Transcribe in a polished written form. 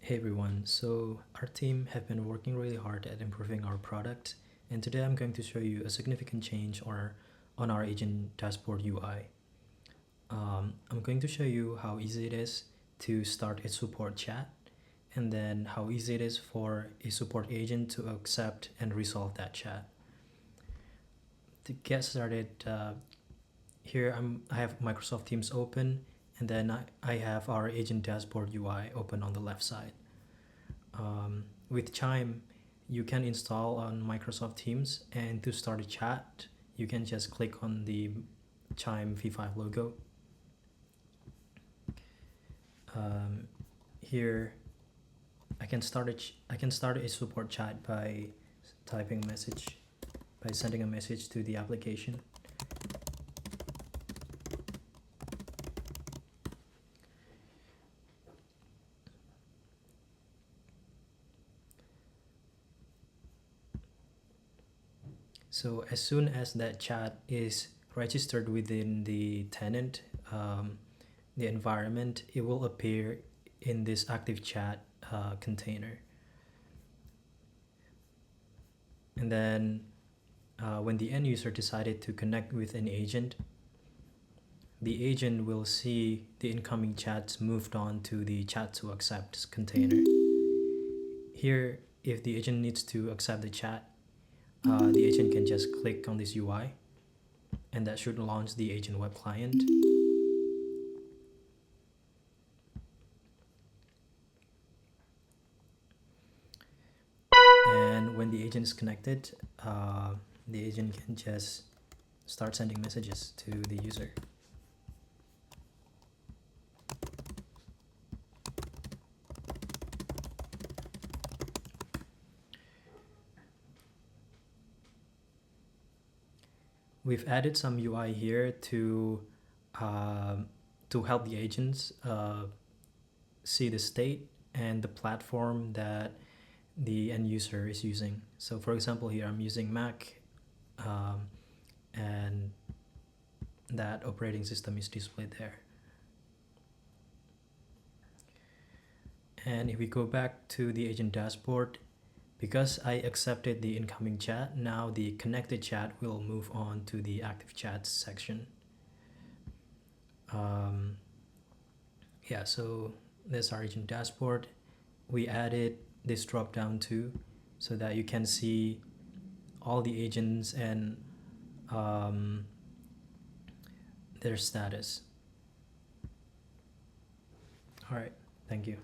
Hey everyone, so our team have been working really hard at improving our product, and today I'm going to show you a significant change on our agent dashboard UI. I'm going to show you how easy it is to start a support chat, and then how easy it is for a support agent to accept and resolve that chat. To get started, here I have Microsoft Teams open, and then I have our agent dashboard UI open on the left side. With Chime, you can install on Microsoft Teams, and to start a chat, you can just click on the Chime V5 logo. Here, I can start a support chat by sending a message to the application. So as soon as that chat is registered within the tenant, the environment, it will appear in this active chat container. And then when the end user decided to connect with an agent, the agent will see the incoming chats moved on to the chat to accept container. Here, if the agent needs to accept the chat, the agent can just click on this UI, and that should launch the agent web client. And when the agent is connected, the agent can just start sending messages to the user. We've added some UI here uh, to help the agents see the state and the platform that the end user is using. So for example, here I'm using Mac, and that operating system is displayed there. And if we go back to the agent dashboard, because I accepted the incoming chat, now the connected chat will move on to the active chats section. Yeah, so this is our agent dashboard. We added this drop down too, so that you can see all the agents and their status. All right, thank you.